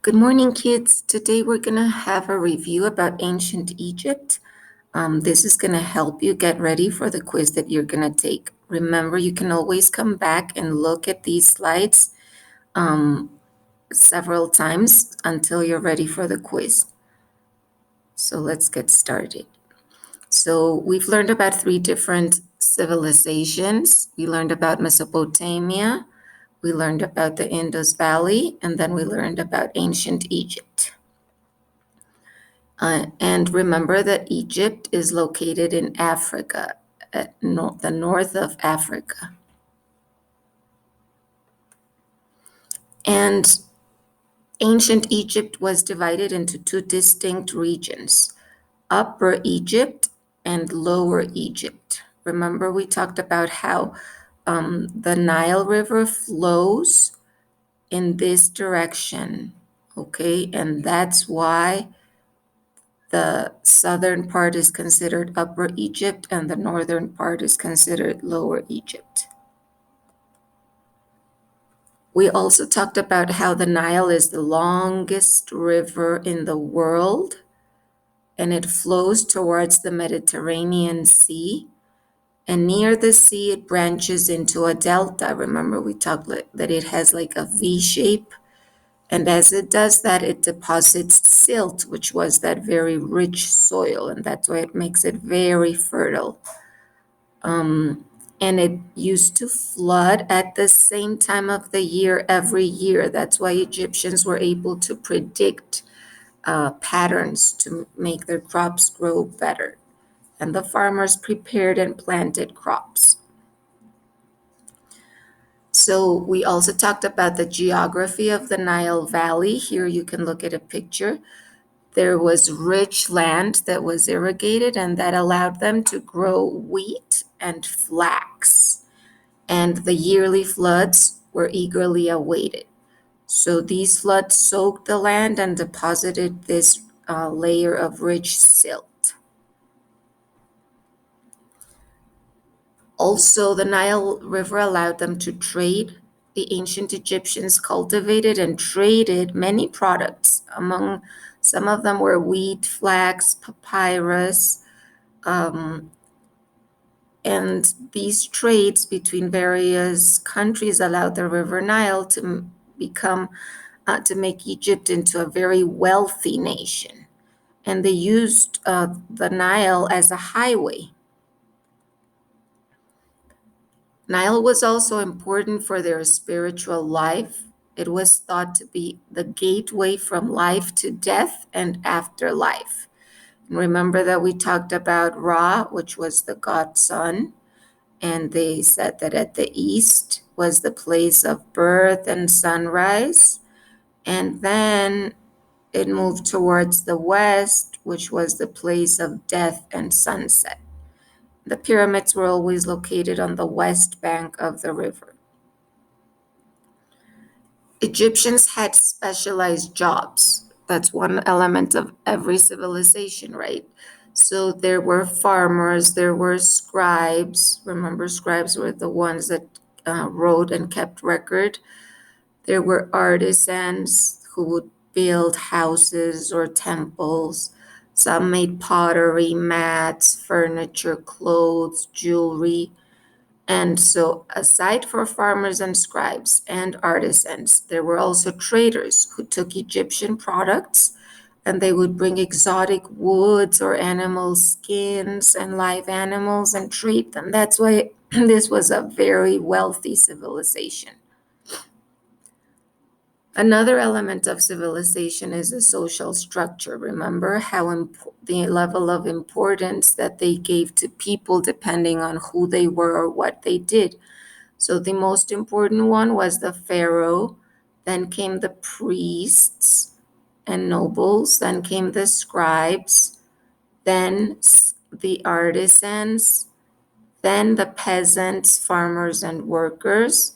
Good morning, kids. Today we're going to have a review about ancient Egypt. This is going to help you get ready for the quiz that you're going to take. Remember, you can always come back and look at these slides several times until you're ready for the quiz. So let's get started. So we've learned about 3 different civilizations. We learned about Mesopotamia, we learned about the Indus Valley, and then we learned about ancient Egypt. And remember that Egypt is located in Africa, the north of Africa. And ancient Egypt was divided into 2 distinct regions, Upper Egypt and Lower Egypt. Remember, we talked about how the Nile River flows in this direction, okay? And that's why the southern part is considered Upper Egypt and the northern part is considered Lower Egypt. We also talked about how the Nile is the longest river in the world and it flows towards the Mediterranean Sea. And near the sea, it branches into a delta. Remember, we talked that it has like a V shape. And as it does that, it deposits silt, which was that very rich soil, and that's why it makes it very fertile. And it used to flood at the same time of the year every year. That's why Egyptians were able to predict patterns to make their crops grow better. And the farmers prepared and planted crops. So we also talked about the geography of the Nile Valley. Here you can look at a picture. There was rich land that was irrigated and that allowed them to grow wheat and flax. And the yearly floods were eagerly awaited. So these floods soaked the land and deposited this layer of rich silt. Also, the Nile River allowed them to trade. The ancient Egyptians cultivated and traded many products. Among some of them were wheat, flax, papyrus, and these trades between various countries allowed the River Nile to make Egypt into a very wealthy nation. And they used the Nile as a highway. Nile was also important for their spiritual life. It was thought to be the gateway from life to death and afterlife. And remember that we talked about Ra, which was the god sun, and they said that at the east was the place of birth and sunrise, and then it moved towards the west, which was the place of death and sunset. The pyramids were always located on the west bank of the river. Egyptians had specialized jobs. That's one element of every civilization, right? So there were farmers, there were scribes. Remember, scribes were the ones that wrote and kept record. There were artisans who would build houses or temples. Some made pottery, mats, furniture, clothes, jewelry. And so, aside for farmers and scribes and artisans, there were also traders who took Egyptian products and they would bring exotic woods or animal skins and live animals and trade them. That's why this was a very wealthy civilization. Another element of civilization is the social structure. Remember how the level of importance that they gave to people depending on who they were or what they did. So the most important one was the pharaoh, then came the priests and nobles, then came the scribes, then the artisans, then the peasants, farmers, and workers,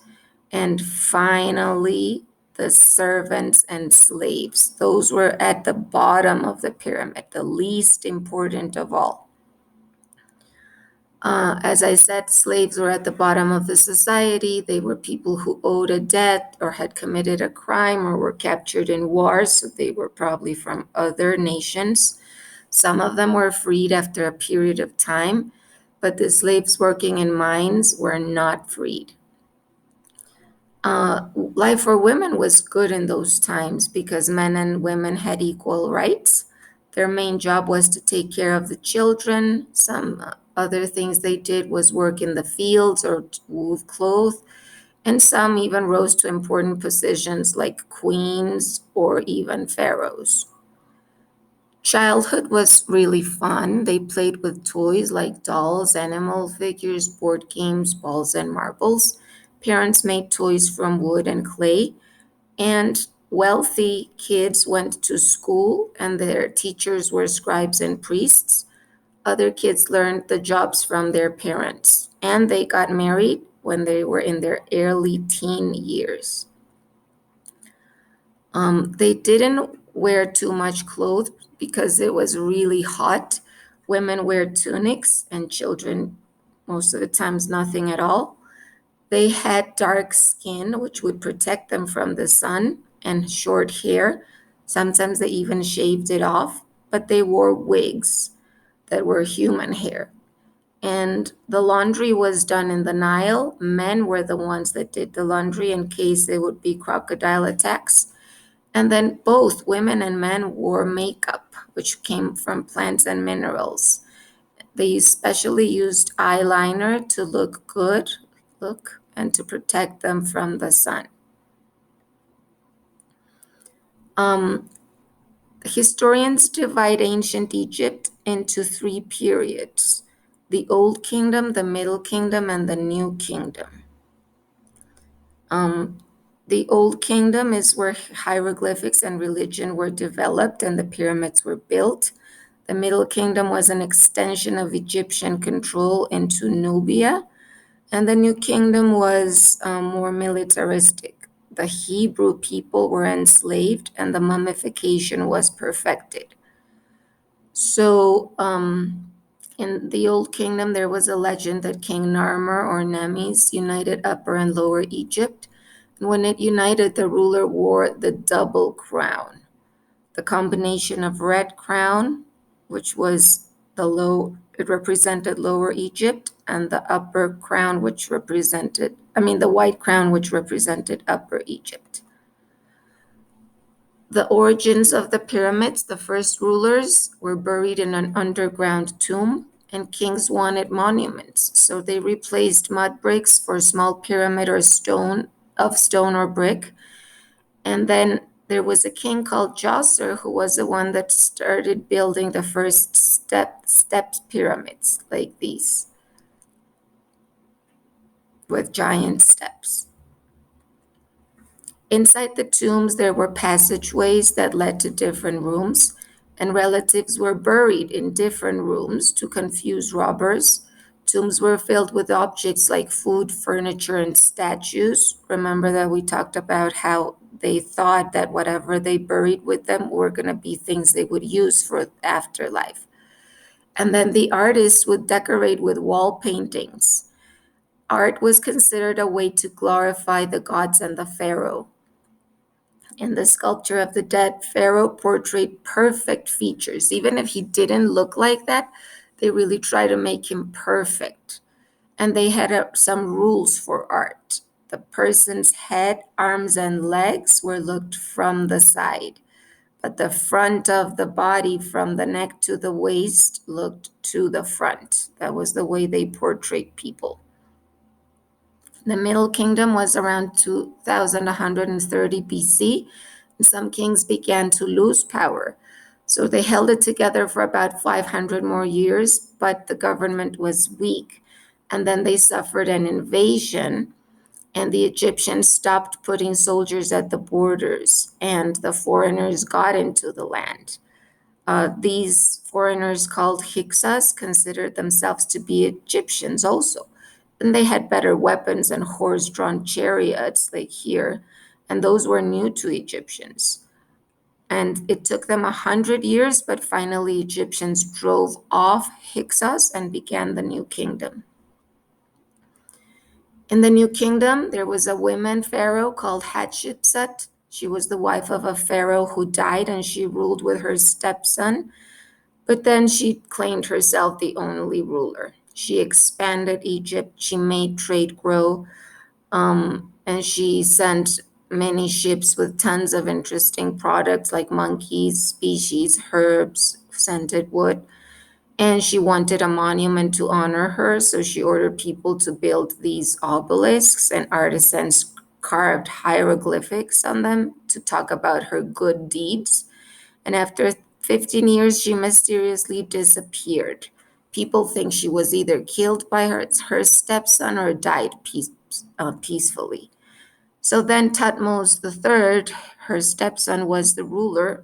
and finally the servants and slaves. Those were at the bottom of the pyramid, the least important of all. As I said, slaves were at the bottom of the society. They were people who owed a debt or had committed a crime or were captured in wars, so they were probably from other nations. Some of them were freed after a period of time, but the slaves working in mines were not freed. Life for women was good in those times because men and women had equal rights. Their main job was to take care of the children. Some other things they did was work in the fields or to weave clothes, and some even rose to important positions like queens or even pharaohs. Childhood was really fun. They played with toys like dolls, animal figures, board games, balls, and marbles. Parents made toys from wood and clay, and wealthy kids went to school, and their teachers were scribes and priests. Other kids learned the jobs from their parents, and they got married when they were in their early teen years. They didn't wear too much clothes because it was really hot. Women wear tunics, and children, most of the times, nothing at all. They had dark skin, which would protect them from the sun, and short hair. Sometimes they even shaved it off, but they wore wigs that were human hair. And the laundry was done in the Nile. Men were the ones that did the laundry in case there would be crocodile attacks. And then both women and men wore makeup, which came from plants and minerals. They especially used eyeliner to look, and to protect them from the sun. Um, Historians divide ancient Egypt into three periods: the Old Kingdom, the Middle Kingdom, and the New Kingdom. Um, the Old Kingdom is where hieroglyphics and religion were developed and the pyramids were built. The Middle Kingdom was an extension of Egyptian control into Nubia, and the New Kingdom was more militaristic. The Hebrew people were enslaved, and the mummification was perfected. So, in the Old Kingdom, there was a legend that King Narmer or Nemes united Upper and Lower Egypt. And when it united, the ruler wore the double crown, the combination of red crown, which was it represented Lower Egypt, and the upper crown, the white crown, which represented Upper Egypt. The origins of the pyramids: the first rulers were buried in an underground tomb, and kings wanted monuments, so they replaced mud bricks for small pyramid or stone or brick. And then there was a king called Djoser who was the one that started building the first stepped pyramids like these with giant steps. Inside the tombs, there were passageways that led to different rooms, and relatives were buried in different rooms to confuse robbers. Tombs were filled with objects like food, furniture, and statues. Remember that we talked about how they thought that whatever they buried with them were going to be things they would use for afterlife. And then the artists would decorate with wall paintings. Art was considered a way to glorify the gods and the pharaoh. In the sculpture of the dead, Pharaoh portrayed perfect features. Even if he didn't look like that, they really try to make him perfect. And they had some rules for art. The person's head, arms, and legs were looked from the side, but the front of the body, from the neck to the waist, looked to the front. That was the way they portrayed people. The Middle Kingdom was around 2130 BC, and some kings began to lose power. So they held it together for about 500 more years, but the government was weak. And then they suffered an invasion, and the Egyptians stopped putting soldiers at the borders, and the foreigners got into the land. These foreigners, called Hyksos, considered themselves to be Egyptians also. And they had better weapons and horse-drawn chariots, like here, and those were new to Egyptians. And it took them 100 years, but finally Egyptians drove off Hyksos and began the new kingdom. In the new kingdom, there was a woman pharaoh called Hatshepsut. She was the wife of a pharaoh who died, and she ruled with her stepson. But then she claimed herself the only ruler. She expanded Egypt, she made trade grow, and she sent many ships with tons of interesting products like monkeys, species, herbs, scented wood. And she wanted a monument to honor her, so she ordered people to build these obelisks, and artisans carved hieroglyphics on them to talk about her good deeds. And after 15 years, she mysteriously disappeared. People think she was either killed by her stepson or died peacefully. So then Thutmose III, her stepson, was the ruler,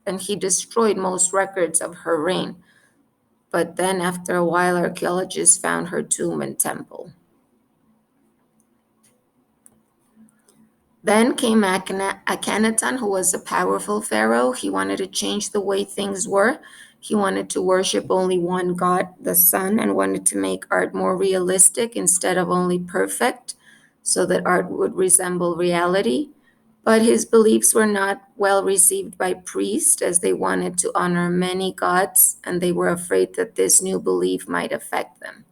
and he destroyed most records of her reign. But then, after a while, archaeologists found her tomb and temple. Then came Akhenaten, who was a powerful pharaoh. He wanted to change the way things were. He wanted to worship only one god, the sun, and wanted to make art more realistic instead of only perfect, so that art would resemble reality. But his beliefs were not well received by priests, as they wanted to honor many gods, and they were afraid that this new belief might affect them.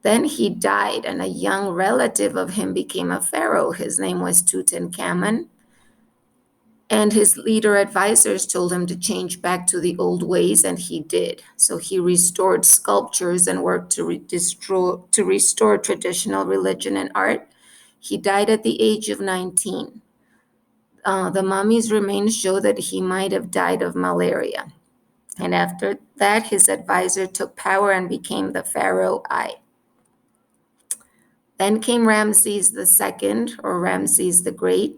Then he died, and a young relative of him became a pharaoh. His name was Tutankhamun. And his leader advisors told him to change back to the old ways, and he did. So he restored sculptures and worked to restore traditional religion and art. He died at the age of 19. The mummy's remains show that he might have died of malaria. And after that, his advisor took power and became the Pharaoh I. Then came Ramses II, or Ramses the Great.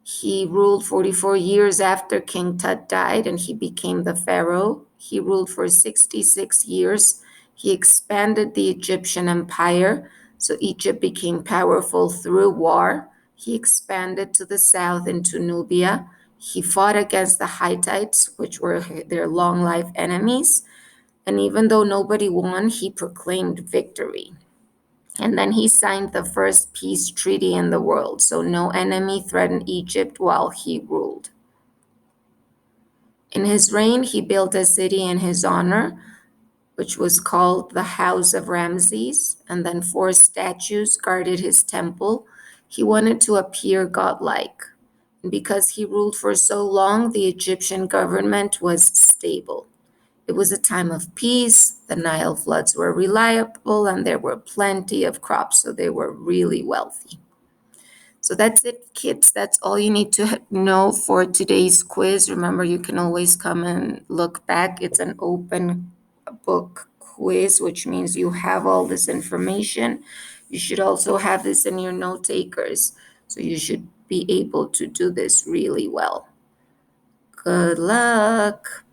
He ruled 44 years after King Tut died, and he became the pharaoh. He ruled for 66 years. He expanded the Egyptian empire, so Egypt became powerful through war. He expanded to the south into Nubia. He fought against the Hittites, which were their long life enemies. And even though nobody won, he proclaimed victory. And then he signed the first peace treaty in the world, so no enemy threatened Egypt while he ruled. In his reign, he built a city in his honor, which was called the House of Ramses, and then 4 statues guarded his temple. He wanted to appear godlike. And because he ruled for so long, the Egyptian government was stable. It was a time of peace, the Nile floods were reliable, and there were plenty of crops, so they were really wealthy. So that's it, kids. That's all you need to know for today's quiz. Remember, you can always come and look back. It's an open book quiz, which means you have all this information. You should also have this in your note takers, so you should be able to do this really well. Good luck.